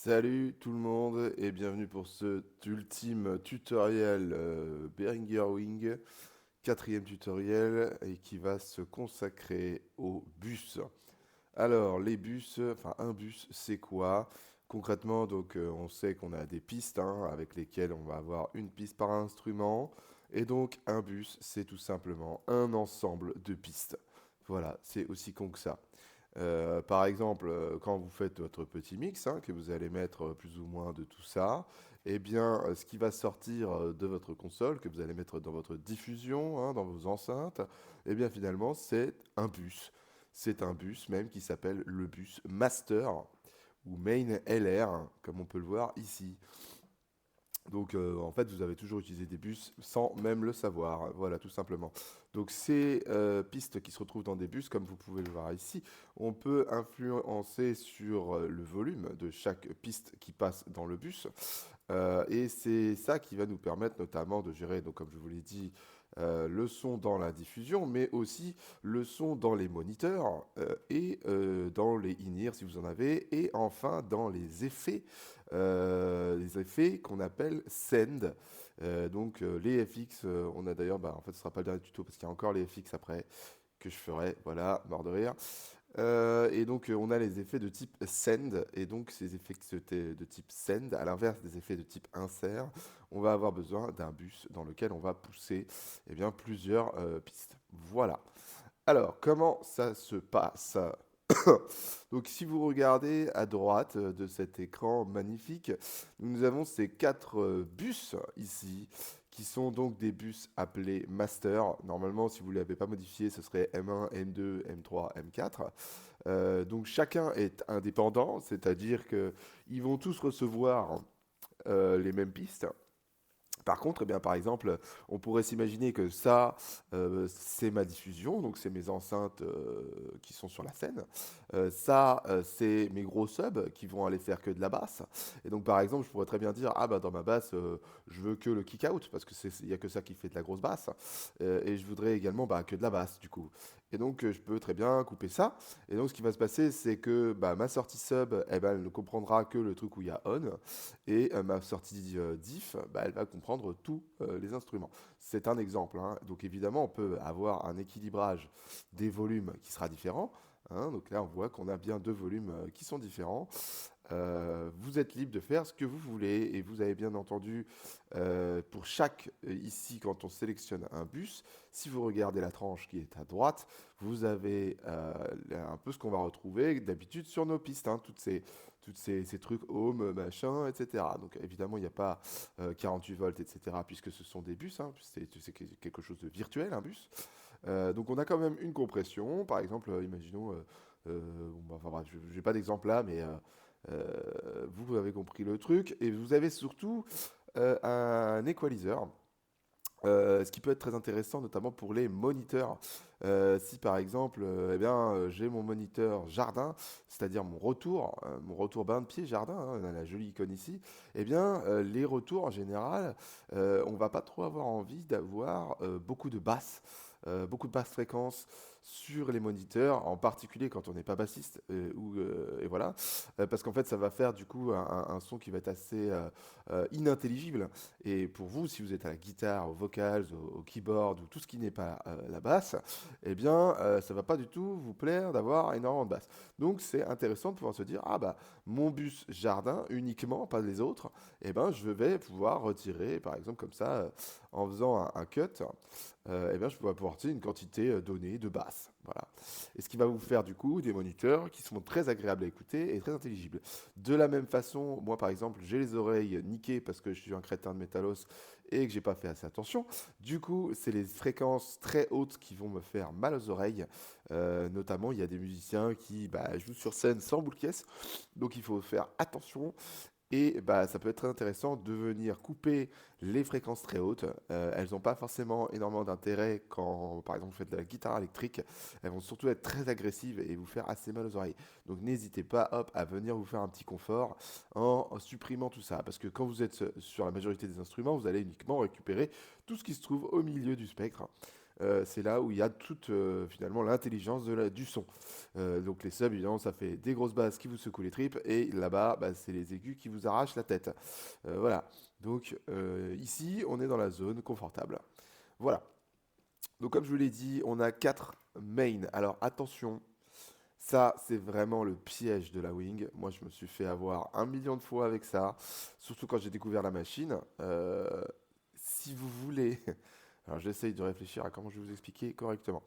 Salut tout le monde et bienvenue pour cet ultime tutoriel Behringer Wing, quatrième tutoriel et qui va se consacrer aux bus. Alors les bus, enfin un bus c'est quoi? Concrètement on sait qu'on a des pistes avec lesquelles on va avoir une piste par instrument et donc un bus c'est tout simplement un ensemble de pistes. Voilà, c'est aussi con que ça. Par exemple, quand vous faites votre petit mix, que vous allez mettre plus ou moins de tout ça, eh bien, ce qui va sortir de votre console, que vous allez mettre dans votre diffusion, dans vos enceintes, eh bien, finalement, c'est un bus. C'est un bus même qui s'appelle le bus Master ou Main LR, comme on peut le voir ici. Donc en fait, vous avez toujours utilisé des bus sans même le savoir, voilà tout simplement. Donc ces pistes qui se retrouvent dans des bus, comme vous pouvez le voir ici, on peut influencer sur le volume de chaque piste qui passe dans le bus. Et c'est ça qui va nous permettre notamment de gérer, donc comme je vous l'ai dit, le son dans la diffusion, mais aussi le son dans les moniteurs et dans les in-ear si vous en avez, et enfin dans les effets qu'on appelle send. Les FX, on a d'ailleurs, en fait ce sera pas le dernier tuto parce qu'il y a encore les FX après que je ferai, voilà, mort de rire. On a les effets de type send, et donc ces effets de type send, à l'inverse des effets de type insert, on va avoir besoin d'un bus dans lequel on va pousser plusieurs pistes. Voilà. Alors, comment ça se passe? Donc, si vous regardez à droite de cet écran magnifique, nous avons ces quatre bus ici, qui sont donc des bus appelés master. Normalement, si vous ne l'avez pas modifié, ce serait M1, M2, M3, M4. Donc, chacun est indépendant, c'est-à-dire qu'ils vont tous recevoir les mêmes pistes. Par contre, par exemple, on pourrait s'imaginer que ça, c'est ma diffusion, donc c'est mes enceintes qui sont sur la scène. C'est mes gros subs qui vont aller faire que de la basse. Et donc, par exemple, je pourrais très bien dire, ah bah dans ma basse, je veux que le kick-out, parce il n'y a que ça qui fait de la grosse basse. Et je voudrais également que de la basse, du coup. Et donc, je peux très bien couper ça. Et donc, ce qui va se passer, c'est que ma sortie sub, elle ne comprendra que le truc où il y a on. Et ma sortie diff, elle va comprendre tous les instruments. C'est un exemple. Donc évidemment, on peut avoir un équilibrage des volumes qui sera différent. Donc là, on voit qu'on a bien deux volumes qui sont différents. Vous êtes libre de faire ce que vous voulez et vous avez bien entendu pour chaque ici quand on sélectionne un bus, si vous regardez la tranche qui est à droite, vous avez un peu ce qu'on va retrouver d'habitude sur nos pistes, ces trucs home, machin, etc. Donc évidemment il n'y a pas 48 volts, etc. puisque ce sont des bus, c'est quelque chose de virtuel, un bus. Donc on a quand même une compression, par exemple, imaginons, enfin bref, je n'ai pas d'exemple là, mais vous avez compris le truc. Et vous avez surtout un equalizer. Ce qui peut être très intéressant, notamment pour les moniteurs. Si par exemple, j'ai mon moniteur jardin, c'est-à-dire mon retour bain de pied jardin, on a la jolie icône ici, les retours en général, on va pas trop avoir envie d'avoir beaucoup de basses fréquences sur les moniteurs, en particulier quand on n'est pas bassiste, et voilà, parce qu'en fait ça va faire du coup un son qui va être assez inintelligible. Et pour vous, si vous êtes à la guitare, aux vocals, au keyboard ou tout ce qui n'est pas la basse, ça va pas du tout vous plaire d'avoir énormément de basse. Donc c'est intéressant de pouvoir se dire, ah bah mon bus jardin uniquement, pas les autres, je vais pouvoir retirer, par exemple comme ça, en faisant un cut, je vais pouvoir retirer une quantité donnée de basse. Voilà. Et ce qui va vous faire du coup des moniteurs qui sont très agréables à écouter et très intelligibles. De la même façon, moi par exemple, j'ai les oreilles niquées parce que je suis un crétin de métallos et que j'ai pas fait assez attention. Du coup, c'est les fréquences très hautes qui vont me faire mal aux oreilles. Notamment, il y a des musiciens qui jouent sur scène sans boule caisse, donc il faut faire attention. Et ça peut être très intéressant de venir couper les fréquences très hautes. Elles n'ont pas forcément énormément d'intérêt quand, par exemple, vous faites de la guitare électrique. Elles vont surtout être très agressives et vous faire assez mal aux oreilles. Donc n'hésitez pas, hop, à venir vous faire un petit confort en supprimant tout ça. Parce que quand vous êtes sur la majorité des instruments, vous allez uniquement récupérer tout ce qui se trouve au milieu du spectre. c'est là où il y a toute finalement l'intelligence du son. Donc les subs, évidemment, ça fait des grosses basses qui vous secouent les tripes, et là-bas, bah, c'est les aigus qui vous arrachent la tête. Voilà. Donc ici, on est dans la zone confortable. Voilà. Donc comme je vous l'ai dit, on a 4 mains. Alors attention, ça c'est vraiment le piège de la Wing. Moi je me suis fait avoir 1 million de fois avec ça, surtout quand j'ai découvert la machine. Si vous voulez, alors j'essaye de réfléchir à comment je vais vous expliquer correctement.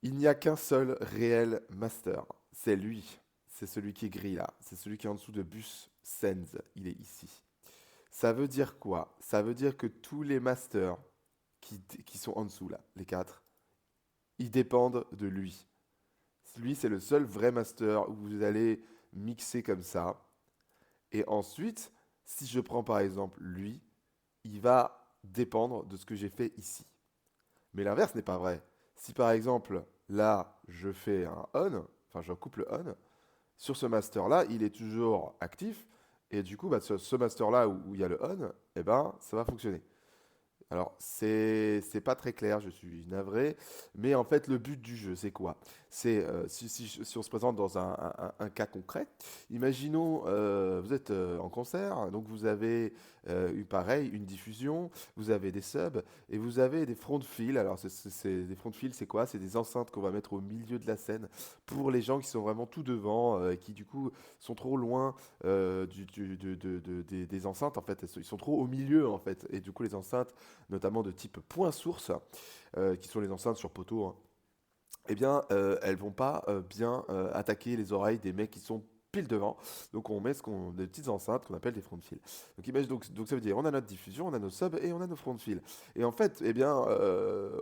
Il n'y a qu'un seul réel master, c'est lui. C'est celui qui est gris là, c'est celui qui est en dessous de bus Sens, il est ici. Ça veut dire quoi? Ça veut dire que tous les masters qui sont en dessous là, les 4, ils dépendent de lui. Lui, c'est le seul vrai master où vous allez mixer comme ça. Et ensuite, si je prends par exemple lui, il va dépendre de ce que j'ai fait ici. Mais l'inverse n'est pas vrai. Si par exemple, là, je fais un on, enfin je coupe le on, sur ce master-là, il est toujours actif. Et du coup, bah, ce master-là où il y a le on, eh ben, ça va fonctionner. Alors, c'est pas très clair, je suis navré, mais en fait, le but du jeu, c'est quoi? C'est, si on se présente dans un cas concret, imaginons, vous êtes en concert, donc vous avez eu pareil, une diffusion, vous avez des subs, et vous avez des front fill. Alors, des front fill, c'est quoi? C'est des enceintes qu'on va mettre au milieu de la scène pour les gens qui sont vraiment tout devant, et qui du coup sont trop loin des enceintes, en fait. Ils sont trop au milieu, en fait, et du coup, les enceintes notamment de type point source, qui sont les enceintes sur poteau, hein, eh bien, elles vont pas bien attaquer les oreilles des mecs qui sont pile devant. Donc on met des petites enceintes qu'on appelle des front fill. Donc ça veut dire on a notre diffusion, on a nos subs et on a nos front fill. Et en fait, eh bien,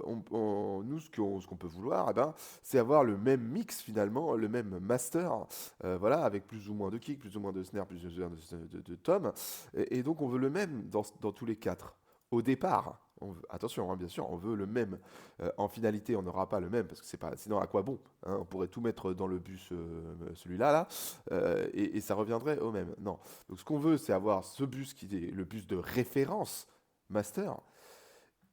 nous ce qu'on peut vouloir, eh ben, c'est avoir le même mix finalement, le même master, voilà, avec plus ou moins de kick, plus ou moins de snare, plus ou moins de tom. Et donc on veut le même dans tous les 4. Au départ, attention, hein, bien sûr, on veut le même. En finalité, on n'aura pas le même, parce que c'est pas. Sinon, à quoi bon, hein? On pourrait tout mettre dans le bus, celui-là, là, et ça reviendrait au même. Non. Donc, ce qu'on veut, c'est avoir ce bus qui est le bus de référence master,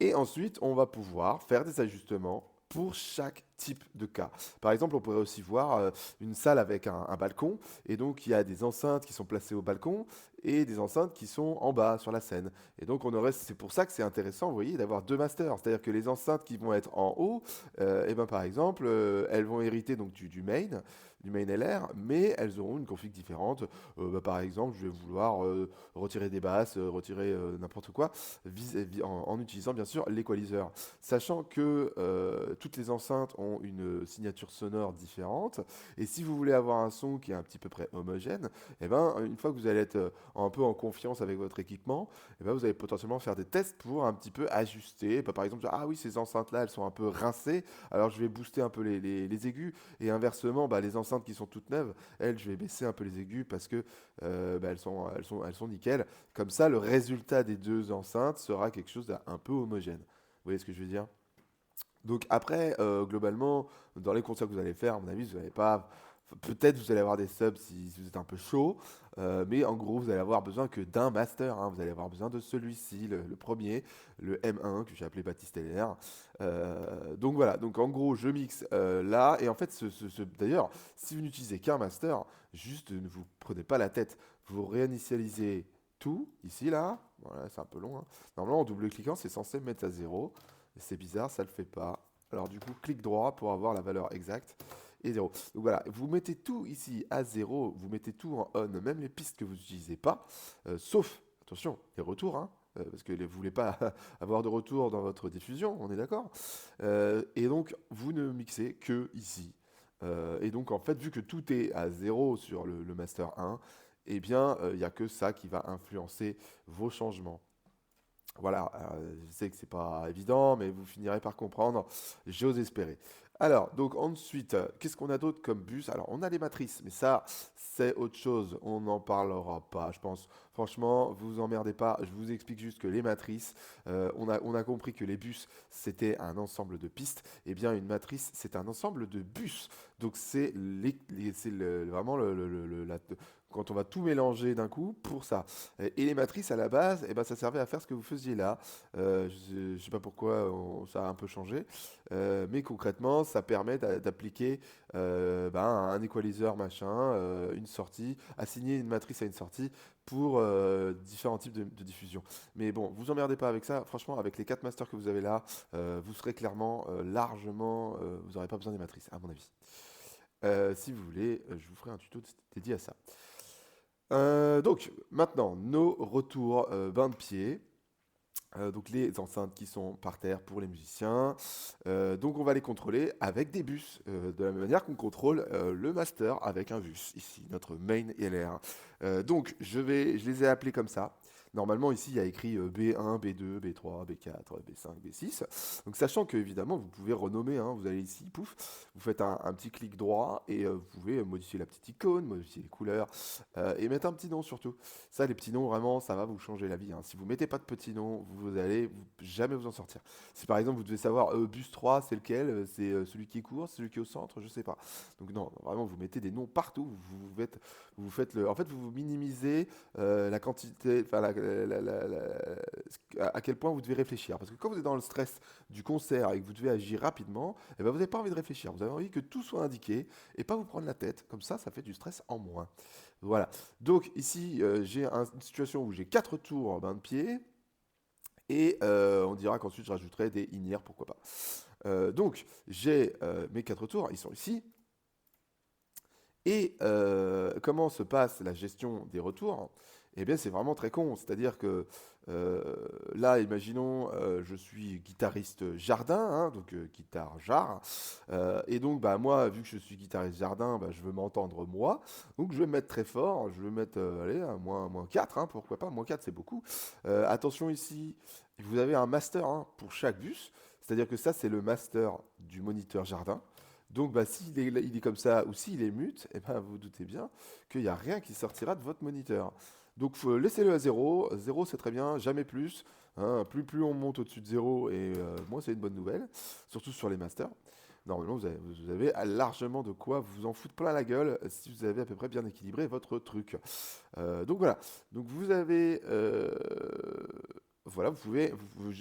et ensuite, on va pouvoir faire des ajustements pour chaque type de cas. Par exemple, on pourrait aussi voir une salle avec un balcon, et donc il y a des enceintes qui sont placées au balcon et des enceintes qui sont en bas sur la scène. Et donc c'est pour ça que c'est intéressant, vous voyez, d'avoir deux masters. C'est-à-dire que les enceintes qui vont être en haut, et ben par exemple, elles vont hériter donc du main LR, mais elles auront une config différente. Bah, par exemple, je vais vouloir retirer des basses, retirer n'importe quoi, en utilisant bien sûr l'équaliseur. Sachant que toutes les enceintes ont une signature sonore différente, et si vous voulez avoir un son qui est un petit peu près homogène, et ben, une fois que vous allez être un peu en confiance avec votre équipement, et ben, vous allez potentiellement faire des tests pour un petit peu ajuster. Par exemple, ah oui, ces enceintes-là, elles sont un peu rincées, alors je vais booster un peu les aigus, et inversement, bah, les enceintes qui sont toutes neuves, elles, je vais baisser un peu les aigus parce que bah, elles sont nickel. Comme ça, le résultat des deux enceintes sera quelque chose d'un peu homogène. Vous voyez ce que je veux dire? Donc après, globalement, dans les concerts que vous allez faire, à mon avis, vous n'allez pas. Peut-être vous allez avoir des subs si vous êtes un peu chaud, mais en gros, vous allez avoir besoin que d'un master, hein. Vous allez avoir besoin de celui-ci, le premier, le M1, que j'ai appelé Baptiste LR. Donc voilà, donc en gros, je mixe là, et en fait, d'ailleurs, si vous n'utilisez qu'un master, juste ne vous prenez pas la tête. Vous réinitialisez tout, ici, là. Voilà, c'est un peu long, hein. Normalement, en double-cliquant, c'est censé mettre à zéro. C'est bizarre, ça le fait pas. Alors du coup, clic droit pour avoir la valeur exacte et 0. Donc voilà, vous mettez tout ici à 0, vous mettez tout en on, même les pistes que vous n'utilisez pas, sauf, attention, les retours, hein, parce que vous ne voulez pas avoir de retour dans votre diffusion, on est d'accord. Et donc, vous ne mixez que ici. Et donc, en fait, vu que tout est à 0 sur le master 1, eh bien, il n'y a que ça qui va influencer vos changements. Voilà, je sais que c'est pas évident, mais vous finirez par comprendre, j'ose espérer. Alors, donc ensuite, qu'est-ce qu'on a d'autre comme bus? Alors, on a les matrices, mais ça, c'est autre chose, on n'en parlera pas, je pense. Franchement, vous vous emmerdez pas, je vous explique juste que les matrices, on a compris que les bus, c'était un ensemble de pistes, et bien une matrice, c'est un ensemble de bus. Donc, c'est vraiment quand on va tout mélanger d'un coup pour ça. Et les matrices à la base, eh ben, ça servait à faire ce que vous faisiez là. Je ne sais pas pourquoi ça a un peu changé, mais concrètement, ça permet d'appliquer ben, un equalizer machin, une sortie, assigner une matrice à une sortie pour différents types de diffusion. Mais bon, vous emmerdez pas avec ça. Franchement, avec les 4 masters que vous avez là, vous serez clairement largement, vous n'aurez pas besoin des matrices, à mon avis. Si vous voulez, je vous ferai un tuto dédié à ça. Donc, maintenant, nos retours bain de pied. Donc les enceintes qui sont par terre pour les musiciens. Donc on va les contrôler avec des bus, de la même manière qu'on contrôle le master avec un bus, ici, notre main LR. Donc je les ai appelés comme ça. Normalement ici il y a écrit B1, B2, B3, B4, B5, B6. Donc sachant que évidemment vous pouvez renommer, hein, vous allez ici, pouf, vous faites un petit clic droit et vous pouvez modifier la petite icône, modifier les couleurs et mettre un petit nom surtout. Ça, les petits noms, vraiment, ça va vous changer la vie, hein. Si vous mettez pas de petits noms, vous allez jamais vous en sortir. Si par exemple vous devez savoir bus 3, c'est lequel, c'est celui qui est court, celui qui est au centre, je sais pas. Donc non, vraiment, vous mettez des noms partout. Vous faites en fait, vous minimisez la quantité, enfin à quel point vous devez réfléchir. Parce que quand vous êtes dans le stress du concert et que vous devez agir rapidement, eh ben, vous n'avez pas envie de réfléchir. Vous avez envie que tout soit indiqué et pas vous prendre la tête. Comme ça fait du stress en moins. Voilà. Donc ici, j'ai une situation où j'ai 4 tours bain de pied. Et on dira qu'ensuite je rajouterai des in pourquoi pas. Donc j'ai mes 4 tours, ils sont ici. Et comment se passe la gestion des retours? Eh bien, c'est vraiment très con. C'est-à-dire que là, imaginons, je suis guitariste jardin, hein, donc guitare jar. Et donc, bah, moi, vu que je suis guitariste jardin, bah, je veux m'entendre moi. Donc, je vais me mettre très fort. Je vais mettre, allez, à moins 4, hein, pourquoi pas. Moins 4, c'est beaucoup. Attention ici, vous avez un master, hein, pour chaque bus. C'est-à-dire que ça, c'est le master du moniteur jardin. Donc, bah, il est comme ça ou s'il est mute, eh ben, vous doutez bien qu'il n'y a rien qui sortira de votre moniteur. Donc, laissez-le à 0. 0, c'est très bien, jamais plus, hein. Plus on monte au-dessus de 0, et moins c'est une bonne nouvelle, surtout sur les masters. Normalement, vous avez largement de quoi vous en foutre plein la gueule si vous avez à peu près bien équilibré votre truc. Donc voilà. Donc vous avez voilà, vous pouvez,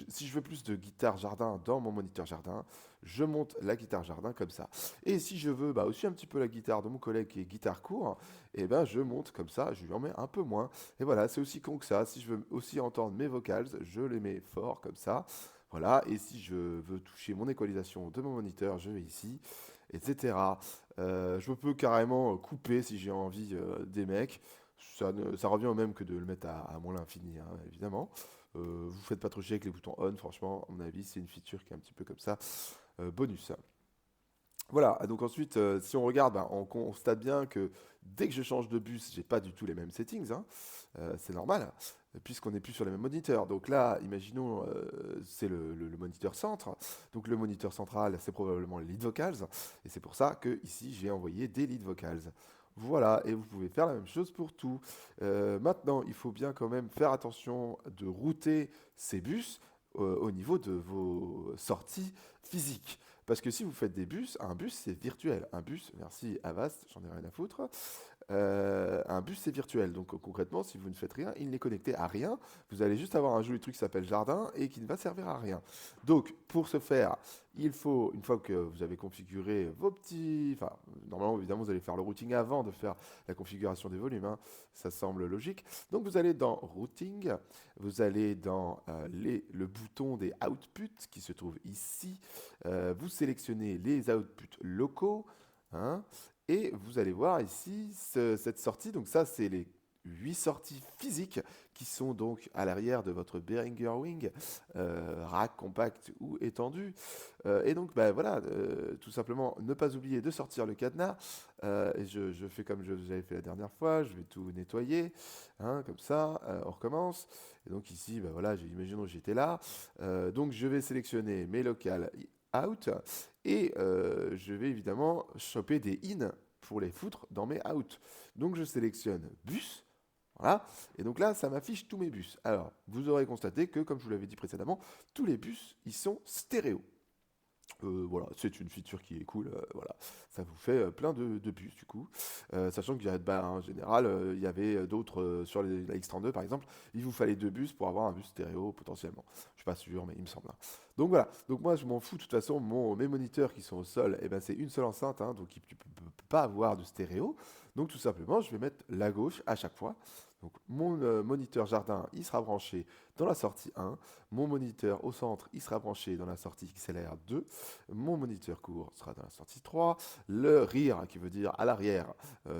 si je veux plus de guitare jardin dans mon moniteur jardin, je monte la guitare jardin comme ça. Et si je veux bah, aussi un petit peu la guitare de mon collègue qui est guitare court, et ben je monte comme ça, je lui en mets un peu moins. Et voilà, c'est aussi con que ça. Si je veux aussi entendre mes vocals, je les mets fort comme ça. Voilà, et si je veux toucher mon équalisation de mon moniteur, je vais ici, etc. Je peux carrément couper si j'ai envie des mecs. Ça revient au même que de le mettre à moins l'infini, hein, évidemment. Vous faites pas trop chier avec les boutons on, franchement, à mon avis, c'est une feature qui est un petit peu comme ça. Bonus. Voilà, donc ensuite, si on regarde, bah, on constate bien que dès que je change de bus, j'ai pas du tout les mêmes settings, hein. C'est normal, puisqu'on n'est plus sur les mêmes moniteurs. Donc là, imaginons, c'est le moniteur centre. Donc le moniteur central, c'est probablement les lead vocals. Et c'est pour ça que ici, j'ai envoyé des lead vocals. Voilà, et vous pouvez faire la même chose pour tout. Maintenant, il faut bien quand même faire attention de router ces bus au niveau de vos sorties physiques. Parce que si vous faites des bus, un bus c'est virtuel. Un bus, merci Avast, j'en ai rien à foutre. Un bus c'est virtuel. Donc concrètement, si vous ne faites rien, il n'est connecté à rien. Vous allez juste avoir un joli truc qui s'appelle jardin et qui ne va servir à rien. Donc pour ce faire, il faut, une fois que vous avez configuré vos petits... Enfin, normalement, évidemment, vous allez faire le routing avant de faire la configuration des volumes, hein. Ça semble logique. Donc vous allez dans Routing, vous allez dans le bouton des outputs qui se trouve ici. Vous sélectionnez les outputs locaux, hein, et vous allez voir ici cette sortie. Donc ça, c'est les 8 sorties physiques qui sont donc à l'arrière de votre Behringer Wing, rack, compact ou étendu. Et donc, bah, voilà, tout simplement, ne pas oublier de sortir le cadenas. Et je fais comme j'avais fait la dernière fois, je vais tout nettoyer, hein, comme ça, on recommence. Et donc ici, bah, voilà, imaginons que j'étais là. Donc je vais sélectionner mes locales out et je vais évidemment choper des in pour les foutre dans mes out. Donc je sélectionne bus. Voilà. Et donc là, ça m'affiche tous mes bus. Alors, vous aurez constaté que, comme je vous l'avais dit précédemment, tous les bus, ils sont stéréo. Voilà, c'est une feature qui est cool, voilà. Ça vous fait plein de bus du coup. Sachant qu'il y a, bah, en général, il y avait d'autres sur la X32 par exemple, il vous fallait deux bus pour avoir un bus stéréo potentiellement. Je suis pas sûr, mais il me semble, hein. Donc voilà, donc moi je m'en fous de toute façon, mes moniteurs qui sont au sol, eh ben, c'est une seule enceinte, hein, donc tu peux pas avoir de stéréo. Donc tout simplement, je vais mettre la gauche à chaque fois. Donc mon moniteur jardin, il sera branché dans la sortie 1. Mon moniteur au centre, il sera branché dans la sortie XLR 2. Mon moniteur court sera dans la sortie 3. Le rear, qui veut dire à l'arrière,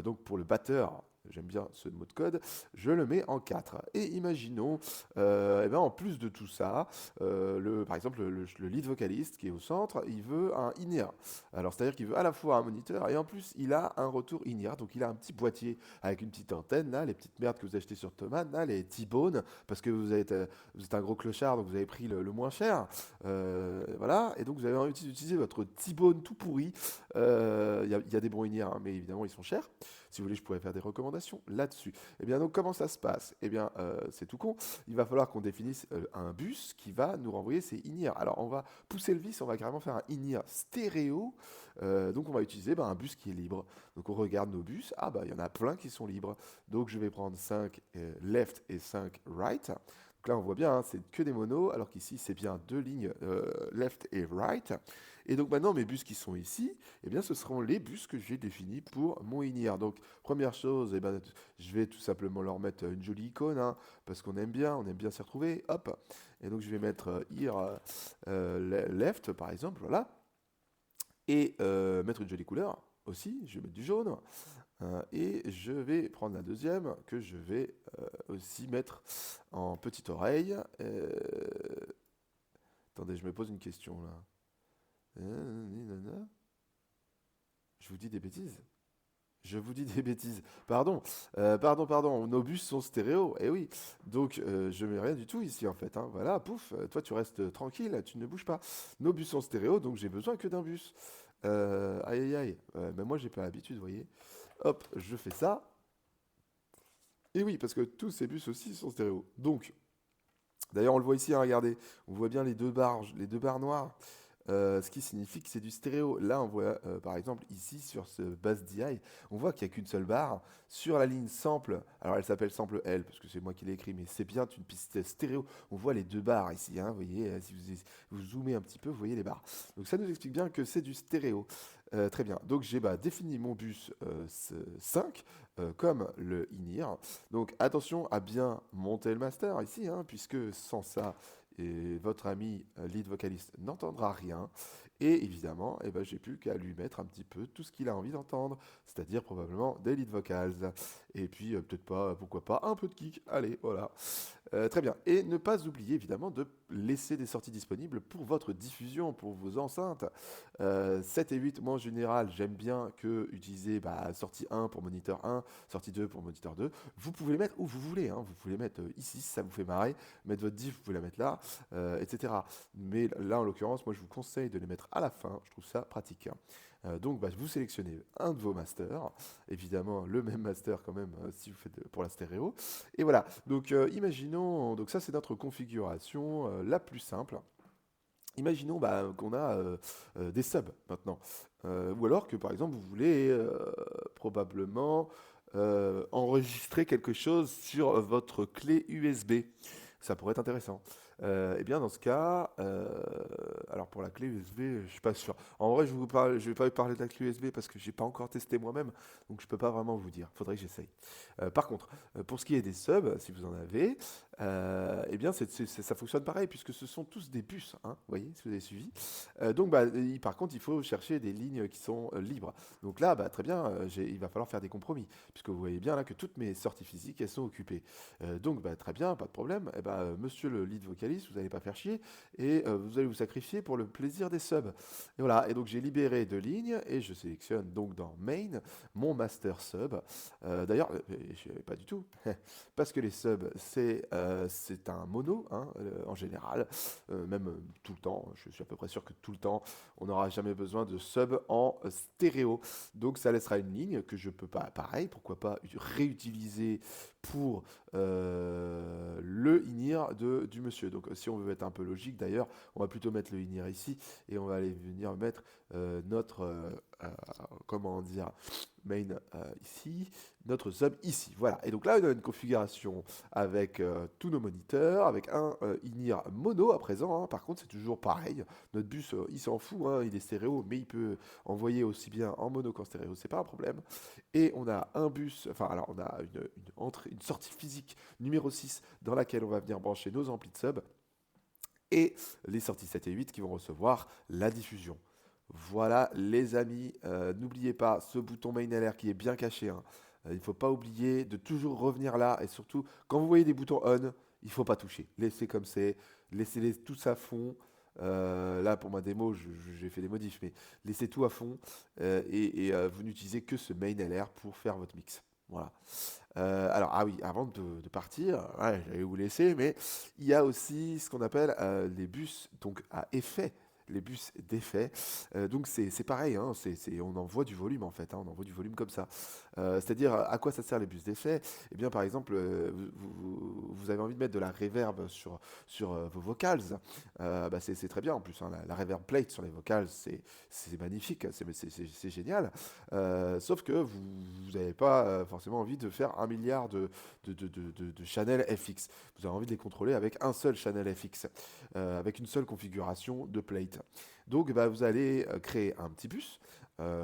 donc pour le batteur, j'aime bien ce mot de code, je le mets en 4. Et imaginons, eh ben, en plus de tout ça, par exemple, le lead vocaliste qui est au centre, il veut un in-ear. Alors, c'est-à-dire qu'il veut à la fois un moniteur et en plus, il a un retour in-ear. Donc, il a un petit boîtier avec une petite antenne, là, les petites merdes que vous achetez sur Thomann, là, les T-Bone, parce que vous êtes un gros clochard, donc vous avez pris le moins cher. Voilà, et donc vous avez envie d'utiliser votre T-Bone tout pourri. Il y a des bons in-ear, hein, mais évidemment, ils sont chers. Si vous voulez, je pourrais faire des recommandations là-dessus. Eh bien, donc, comment ça se passe? Eh bien, c'est tout con. Il va falloir qu'on définisse un bus qui va nous renvoyer ces in-ear. Alors, on va pousser le vice, on va carrément faire un in-ear stéréo. Donc, on va utiliser un bus qui est libre. Donc, on regarde nos bus. Ah, bah, il y en a plein qui sont libres. Donc, je vais prendre 5 left et 5 right. Donc là, on voit bien, hein, c'est que des monos, alors qu'ici, c'est bien deux lignes left et right. Et donc maintenant, mes bus qui sont ici, eh bien, ce seront les bus que j'ai définis pour mon in-ear. Donc, première chose, eh ben, je vais tout simplement leur mettre une jolie icône, hein, parce qu'on on aime bien s'y retrouver. Hop. Et donc, je vais mettre ear left, par exemple, voilà. Et mettre une jolie couleur aussi. Je vais mettre du jaune. Et je vais prendre la deuxième que je vais aussi mettre en petite oreille. Attendez, je me pose une question là. Je vous dis des bêtises. Je vous dis des bêtises. Pardon, pardon. Nos bus sont stéréo. Eh oui. Donc, je mets rien du tout ici en fait, hein. Voilà, pouf. Toi, tu restes tranquille, tu ne bouges pas. Nos bus sont stéréo, donc j'ai besoin que d'un bus. Aïe aïe aïe. Mais moi, j'ai pas l'habitude, vous voyez. Hop, je fais ça. Et oui, parce que tous ces bus aussi sont stéréo. Donc, d'ailleurs, on le voit ici, hein, regardez. On voit bien les deux barres noires. Ce qui signifie que c'est du stéréo. Là, on voit, par exemple, ici, sur ce bass DI, on voit qu'il n'y a qu'une seule barre. Sur la ligne sample, alors elle s'appelle sample L, parce que c'est moi qui l'ai écrit, mais c'est bien une piste stéréo. On voit les deux barres ici, hein, vous voyez, si vous zoomez un petit peu, vous voyez les barres. Donc ça nous explique bien que c'est du stéréo. Très bien. Donc j'ai défini mon bus 5 comme le in-ear. Donc attention à bien monter le master ici, hein, puisque sans ça, et votre ami lead vocaliste n'entendra rien. Et évidemment, eh ben, j'ai plus qu'à lui mettre un petit peu tout ce qu'il a envie d'entendre, c'est-à-dire probablement des lead vocals. Et puis peut-être pas, pourquoi pas, un peu de kick. Allez, voilà. Très bien. Et ne pas oublier évidemment de laisser des sorties disponibles pour votre diffusion, pour vos enceintes. 7 et 8, moi en général, j'aime bien que utiliser sortie 1 pour moniteur 1, sortie 2 pour moniteur 2. Vous pouvez les mettre où vous voulez, hein. Vous pouvez les mettre ici si ça vous fait marrer. Mettre votre diff, vous pouvez la mettre là, etc. Mais là, en l'occurrence, moi je vous conseille de les mettre à la fin. Je trouve ça pratique, hein. Donc vous sélectionnez un de vos masters, évidemment le même master quand même si vous faites pour la stéréo. Et voilà, donc imaginons, donc ça c'est notre configuration la plus simple. Imaginons qu'on a des subs maintenant. Ou alors que par exemple vous voulez probablement enregistrer quelque chose sur votre clé USB. Ça pourrait être intéressant. Eh bien, dans ce cas, alors pour la clé USB, je suis pas sûr. En vrai, je vais pas vous parler de la clé USB parce que j'ai pas encore testé moi-même, donc je peux pas vraiment vous dire. Faudrait que j'essaye. Par contre, pour ce qui est des subs, si vous en avez, eh bien, ça fonctionne pareil puisque ce sont tous des bus, hein, vous voyez, si vous avez suivi. Donc, par contre, il faut chercher des lignes qui sont libres. Donc là, très bien, il va falloir faire des compromis puisque vous voyez bien là que toutes mes sorties physiques, elles sont occupées. Donc, très bien, pas de problème. Eh monsieur le lead vocaliste, vous n'allez pas faire chier et vous allez vous sacrifier pour le plaisir des subs. Et voilà, et donc j'ai libéré deux lignes et je sélectionne donc dans Main mon master sub. D'ailleurs, je ne savais pas du tout, parce que les subs, c'est un mono, hein, en général, même tout le temps, je suis à peu près sûr que tout le temps, on n'aura jamais besoin de sub en stéréo. Donc ça laissera une ligne que je peux pas, pareil, pourquoi pas réutiliser pour le INIR du monsieur. Donc si on veut être un peu logique d'ailleurs, on va plutôt mettre le INIR ici et on va aller venir mettre notre, comment dire, main ici, notre sub ici. Voilà. Et donc là, on a une configuration avec tous nos moniteurs, avec un INIR mono à présent, hein. Par contre, c'est toujours pareil. Notre bus, il s'en fout, hein, il est stéréo, mais il peut envoyer aussi bien en mono qu'en stéréo, c'est pas un problème. Et on a un bus, enfin, alors on a une sortie physique numéro 6 dans laquelle on va venir brancher nos amplis de sub et les sorties 7 et 8 qui vont recevoir la diffusion. Voilà les amis, n'oubliez pas ce bouton main LR qui est bien caché, hein. Il ne faut pas oublier de toujours revenir là et surtout quand vous voyez des boutons on, il ne faut pas toucher. Laissez comme c'est, laissez-les tous à fond. Là pour ma démo j'ai fait des modifs mais laissez tout à fond vous n'utilisez que ce main LR pour faire votre mix. Voilà. Alors, ah oui, avant de partir, ouais, j'allais vous laisser, mais il y a aussi ce qu'on appelle les bus donc à effet. Les bus d'effet. Donc c'est pareil, hein, on envoie du volume en fait, hein, on envoie du volume comme ça. C'est-à-dire à quoi ça sert les bus d'effet? Eh bien par exemple, vous avez envie de mettre de la reverb sur vos vocals. Bah, c'est très bien en plus, hein, la reverb plate sur les vocals, c'est magnifique, c'est génial. Sauf que vous n'avez pas forcément envie de faire un milliard de channels FX. Vous avez envie de les contrôler avec un seul channel FX, avec une seule configuration de plate. Donc bah, vous allez créer un petit bus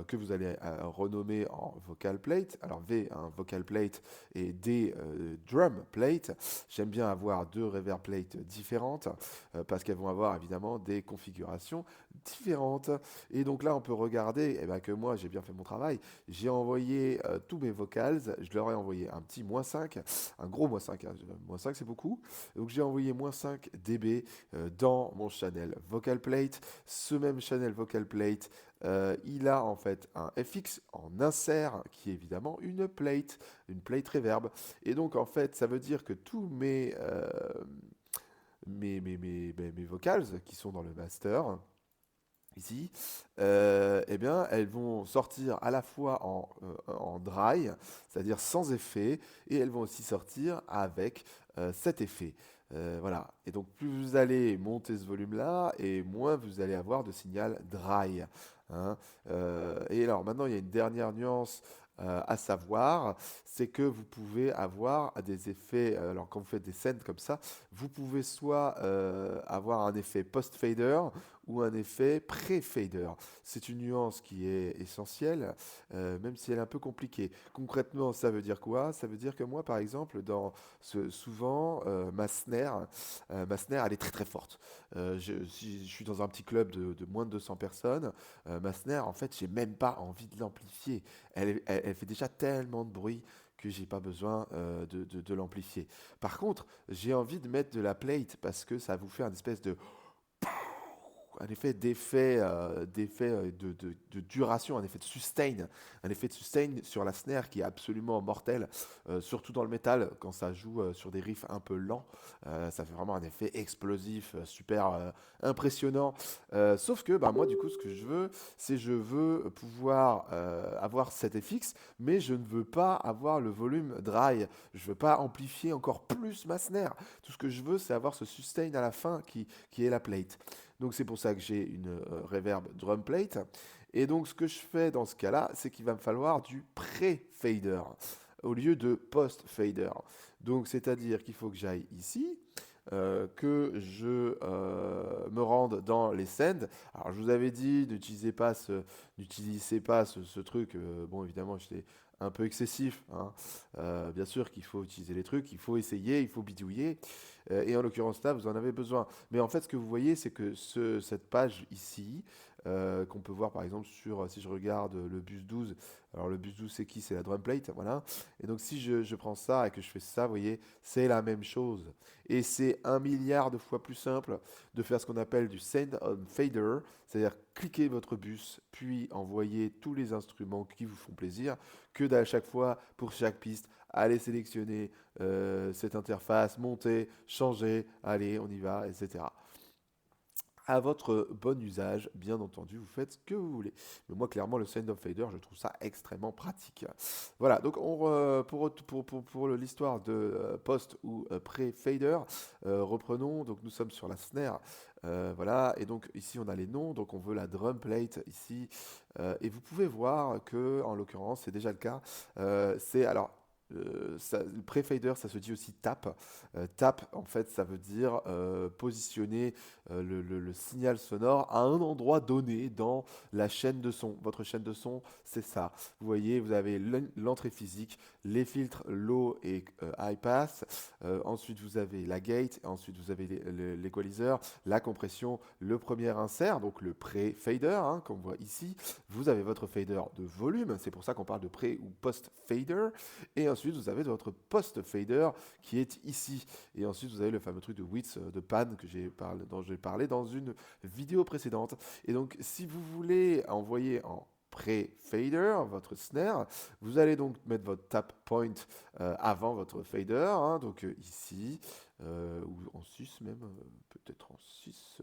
que vous allez renommer en vocal plate. Alors V, un vocal plate et D, drum plate. J'aime bien avoir deux reverb plates différentes parce qu'elles vont avoir évidemment des configurations différentes. Et donc là, on peut regarder ben, que moi, j'ai bien fait mon travail. J'ai envoyé tous mes vocals. Je leur ai envoyé un petit -5, un gros -5. Hein. -5, c'est beaucoup. Donc j'ai envoyé -5 dB dans mon channel vocal plate. Ce même channel vocal plate, il a en fait un FX en insert qui est évidemment une plate reverb. Et donc en fait, ça veut dire que tous mes vocals qui sont dans le master, ici, eh bien, elles vont sortir à la fois en dry, c'est-à-dire sans effet, et elles vont aussi sortir avec cet effet. Voilà. Et donc, plus vous allez monter ce volume-là, et moins vous allez avoir de signal dry, hein. Et alors, maintenant, il y a une dernière nuance à savoir, c'est que vous pouvez avoir des effets, alors quand vous faites des scènes comme ça, vous pouvez soit avoir un effet post-fader, ou un effet pré-fader. C'est une nuance qui est essentielle, même si elle est un peu compliquée. Concrètement, ça veut dire quoi? Ça veut dire que moi, par exemple, souvent, ma snare, elle est très très forte. Si je suis dans un petit club de moins de 200 personnes, ma snare, en fait, j'ai même pas envie de l'amplifier. Elle fait déjà tellement de bruit que j'ai pas besoin de l'amplifier. Par contre, j'ai envie de mettre de la plate parce que ça vous fait un espèce de un effet de duration, un effet de sustain sur la snare qui est absolument mortel, surtout dans le métal, quand ça joue sur des riffs un peu lents, ça fait vraiment un effet explosif, super impressionnant. Sauf que bah, moi, du coup, ce que je veux, c'est je veux pouvoir avoir cet FX, mais je ne veux pas avoir le volume dry, je veux pas amplifier encore plus ma snare. Tout ce que je veux, c'est avoir ce sustain à la fin qui est la plate. Donc c'est pour ça que j'ai une reverb drum plate. Et donc ce que je fais dans ce cas-là, c'est qu'il va me falloir du pré-fader au lieu de post-fader. Donc c'est-à-dire qu'il faut que j'aille ici, que je me rende dans les sends. Alors je vous avais dit, n'utilisez pas ce truc. Bon évidemment, j'étais un peu excessif, hein. Bien sûr qu'il faut utiliser les trucs, il faut essayer, il faut bidouiller. Et en l'occurrence là, vous en avez besoin. Mais en fait, ce que vous voyez, c'est que cette page ici, qu'on peut voir par exemple si je regarde le bus 12, alors le bus 12 c'est qui? C'est la drum plate, voilà. Et donc si je prends ça et que je fais ça, vous voyez, c'est la même chose. Et c'est un milliard de fois plus simple de faire ce qu'on appelle du send on fader, c'est-à-dire cliquer votre bus, puis envoyer tous les instruments qui vous font plaisir, que d'à chaque fois, pour chaque piste, aller sélectionner cette interface, monter, changer, allez, on y va, etc. à votre bon usage, bien entendu, vous faites ce que vous voulez. Mais moi, clairement, le send-off fader, je trouve ça extrêmement pratique. Voilà, donc pour l'histoire de post ou pré-fader, reprenons, donc nous sommes sur la snare, voilà, et donc ici on a les noms, donc on veut la drum plate ici, et vous pouvez voir que, en l'occurrence, c'est déjà le cas, c'est alors... le pré-fader, ça se dit aussi tap. Tap, en fait, ça veut dire positionner le signal sonore à un endroit donné dans la chaîne de son. Votre chaîne de son, c'est ça. Vous voyez, vous avez l'entrée physique, les filtres low et high pass. Ensuite, vous avez la gate. Ensuite, vous avez l'équaliseur, la compression, le premier insert, donc le pré-fader, hein, comme on voit ici. Vous avez votre fader de volume. C'est pour ça qu'on parle de pré ou post-fader. Et ensuite, vous avez votre post-fader qui est ici. Et ensuite, vous avez le fameux truc de width, de pan dont j'ai parlé dans une vidéo précédente. Et donc, si vous voulez envoyer en pré-fader, votre snare, vous allez donc mettre votre tap point avant votre fader, hein, donc ici, ou en 6 même, peut-être en 6.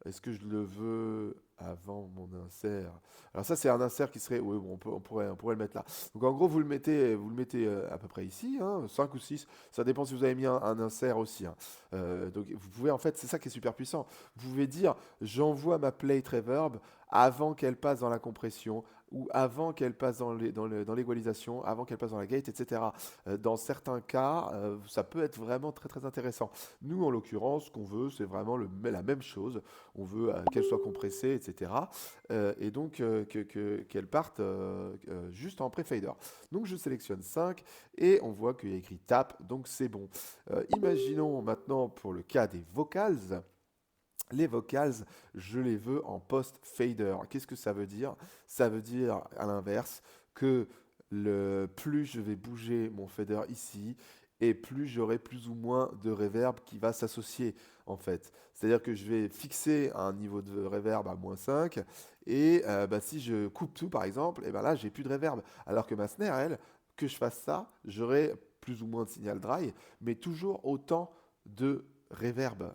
Est-ce que je le veux avant mon insert? Alors ça, c'est un insert qui serait... Oui, bon, on pourrait le mettre là. Donc en gros, vous le mettez à peu près ici, hein, 5 ou 6. Ça dépend si vous avez mis un insert aussi, hein. Donc vous pouvez, en fait, c'est ça qui est super puissant. Vous pouvez dire, j'envoie ma plate reverb avant qu'elle passe dans la compression ou avant qu'elle passe dans l'égalisation, avant qu'elle passe dans la gate, etc. Dans certains cas, ça peut être vraiment très très intéressant. Nous, en l'occurrence, ce qu'on veut, c'est vraiment la même chose. On veut qu'elle soit compressée, etc. Et donc qu'elle parte juste en pré-fader. Donc je sélectionne 5 et on voit qu'il y a écrit tap, donc c'est bon. Imaginons maintenant pour le cas des vocals. Les vocals, je les veux en post-fader. Qu'est-ce que ça veut dire? Ça veut dire, à l'inverse, que plus je vais bouger mon fader ici, et plus j'aurai plus ou moins de reverb qui va s'associer, en fait. C'est-à-dire que je vais fixer un niveau de reverb à -5, et bah, si je coupe tout, par exemple, et ben là, j'ai plus de reverb. Alors que ma snare, elle, que je fasse ça, j'aurai plus ou moins de signal dry, mais toujours autant de reverb.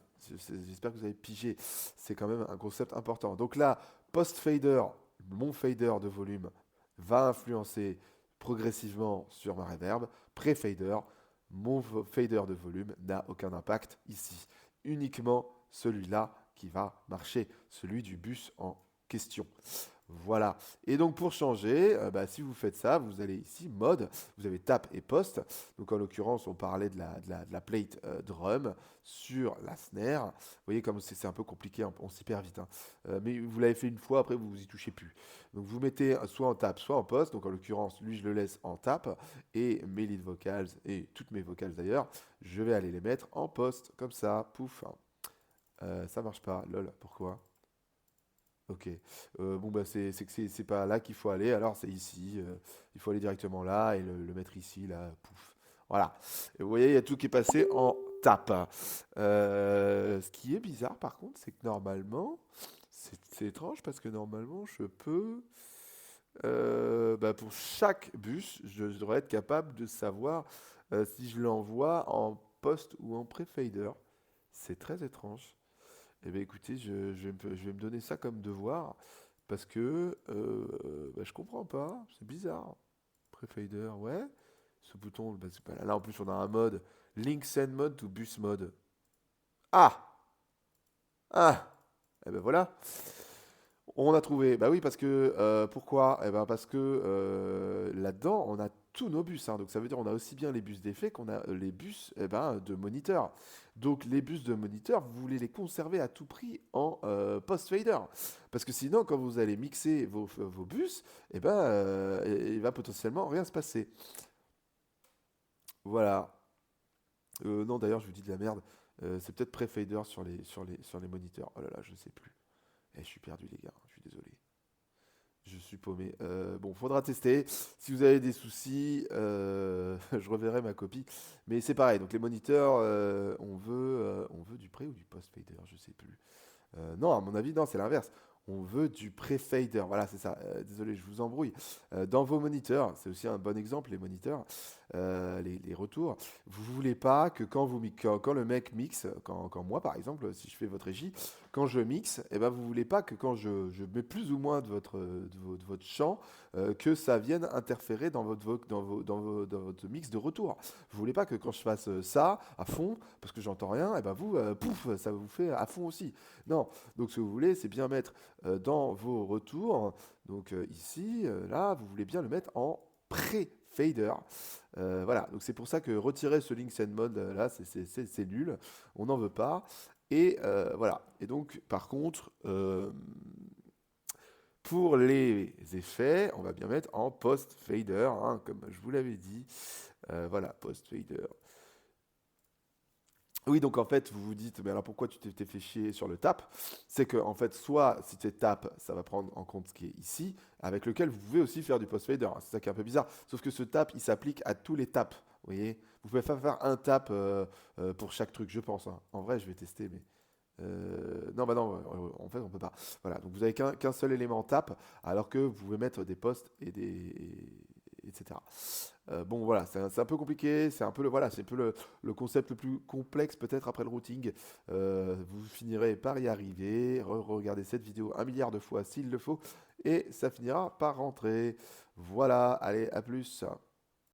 J'espère que vous avez pigé. C'est quand même un concept important. Donc là, post-fader, mon fader de volume va influencer progressivement sur ma reverb. Pré-fader, mon fader de volume n'a aucun impact ici. Uniquement celui-là qui va marcher, celui du bus en question. Voilà. Et donc pour changer, bah, si vous faites ça, vous allez ici, mode, vous avez tap et post. Donc en l'occurrence, on parlait de la plate drum sur la snare. Vous voyez comme c'est un peu compliqué, on s'y perd vite, hein. Mais vous l'avez fait une fois, après vous vous y touchez plus. Donc vous mettez soit en tap, soit en post. Donc en l'occurrence, lui je le laisse en tap. Et mes lead vocals, et toutes mes vocals d'ailleurs, je vais aller les mettre en post, comme ça, pouf. Ça marche pas, lol, pourquoi? Ok. Bon, bah, c'est que c'est pas là qu'il faut aller, alors c'est ici. Il faut aller directement là et le mettre ici, là, pouf. Voilà. Et vous voyez, il y a tout qui est passé en tape. Ce qui est bizarre, par contre, c'est que normalement, c'est étrange parce que normalement, je peux. Bah, pour chaque bus, je devrais être capable de savoir si je l'envoie en post ou en pré-fader. C'est très étrange. Eh bien, écoutez, je vais me donner ça comme devoir parce que bah, je comprends pas. C'est bizarre. Prefader, ouais. Ce bouton, bah, c'est pas là. Là, en plus, on a un mode Link Send Mode to Bus Mode. Ah! Ah! Eh ben voilà. On a trouvé, bah oui, parce que, pourquoi? Eh ben parce que là-dedans, on a tous nos bus, hein. Donc ça veut dire on a aussi bien les bus d'effet qu'on a les bus eh ben, de moniteur. Donc les bus de moniteur, vous voulez les conserver à tout prix en post-fader. Parce que sinon, quand vous allez mixer vos bus, eh ben, il va potentiellement rien se passer. Voilà. Non, d'ailleurs, je vous dis de la merde. C'est peut-être pré-fader sur les moniteurs. Oh là là, je ne sais plus. Eh, je suis perdu, les gars. Je suis désolé. Je suis paumé. Bon, faudra tester. Si vous avez des soucis, je reverrai ma copie. Mais c'est pareil. Donc les moniteurs, on veut du pré ou du post-fader, je sais plus. Non, à mon avis, non, c'est l'inverse. On veut du pré-fader. Voilà, c'est ça. Désolé, je vous embrouille. Dans vos moniteurs, c'est aussi un bon exemple, les moniteurs, les retours. Vous voulez pas que quand le mec mixe, quand moi par exemple, si je fais votre régie, quand je mixe, eh ben, vous voulez pas que quand je mets plus ou moins de votre chant, que ça vienne interférer dans dans votre mix de retour. Vous voulez pas que quand je fasse ça à fond, parce que j'entends rien, et ben vous, pouf, ça vous fait à fond aussi. Non, donc ce que vous voulez, c'est bien mettre dans vos retours, donc ici, là, vous voulez bien le mettre en pré-fader. Voilà, donc c'est pour ça que retirer ce Link Send Mode là, c'est nul, on n'en veut pas. Et voilà. Et donc, par contre, pour les effets, on va bien mettre en post-fader, hein, comme je vous l'avais dit. Voilà, post-fader. Oui, donc en fait, vous vous dites, mais alors pourquoi tu t'es fait chier sur le tap? C'est que, en fait, soit si tu tap, ça va prendre en compte ce qui est ici, avec lequel vous pouvez aussi faire du post-fader. C'est ça qui est un peu bizarre. Sauf que ce tap, il s'applique à tous les taps. Vous voyez? Vous pouvez pas faire un tap pour chaque truc, je pense, hein. En vrai, je vais tester, mais. Non, bah non, en fait, on peut pas. Voilà, donc vous avez qu'un seul élément tap, alors que vous pouvez mettre des posts etc. Bon, voilà, c'est un peu compliqué, c'est un peu voilà, c'est un peu le concept le plus complexe peut-être après le routing. Vous finirez par y arriver. Regardez cette vidéo 1 milliard de fois s'il le faut, et ça finira par rentrer. Voilà, allez, à plus.